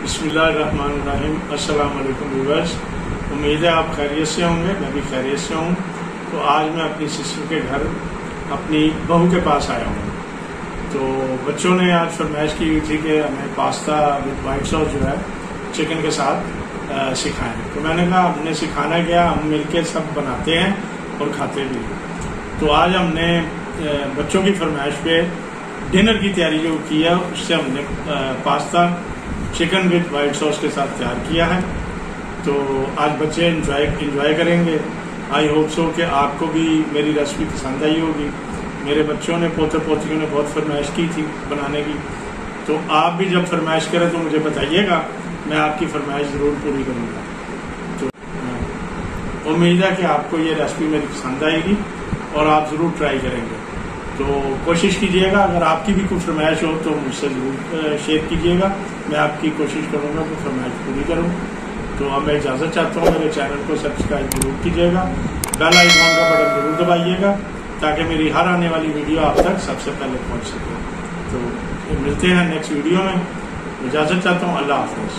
बिस्मिल्लाहिर्रहमानिर्रहीम। अस्सलाम वालेकुम व्यूअर्स, उम्मीद है आप खैरियत से होंगे। मैं भी खैरियत से हूँ। तो आज मैं अपनी सिस्टर के घर अपनी बहू के पास आया हूँ। तो बच्चों ने आज फरमाइश की हुई थी कि हमें पास्ता विद वाइट सॉस जो है चिकन के साथ सिखाएं। तो मैंने कहा हमने सिखाना क्या, हम मिलके सब बनाते हैं और खाते भी हैं। तो आज हमने बच्चों की फरमाइश पे डिनर की तैयारी जो की है उससे हमने pasta chicken with white sauce के साथ तैयार किया है। तो आज बच्चे इंजॉय करेंगे। आई होप सो कि आपको भी मेरी रेसिपी पसंद आई होगी। मेरे बच्चों ने पोते पोतियों ने बहुत फरमाइश की थी बनाने की। तो आप भी जब फरमाइश करें तो मुझे बताइएगा, मैं आपकी फरमाइश ज़रूर पूरी करूँगा। तो उम्मीद है कि आपको ये रेसिपी मेरी पसंद आएगी और आप ज़रूर ट्राई करेंगे। तो कोशिश कीजिएगा, अगर आपकी भी कोई फरमाइश हो तो मुझसे ज़रूर शेयर कीजिएगा। मैं आपकी कोशिश करूँगा कि फरमाइश पूरी करूँ। तो अब मैं इजाज़त चाहता हूँ, मेरे चैनल को सब्सक्राइब जरूर कीजिएगा, बेल आइकॉन का बटन जरूर दबाइएगा ताकि मेरी हर आने वाली वीडियो आप तक सबसे पहले पहुँच सके। तो मिलते हैं नेक्स्ट वीडियो में। इजाज़त चाहता हूँ। अल्लाह हाफ़िज़।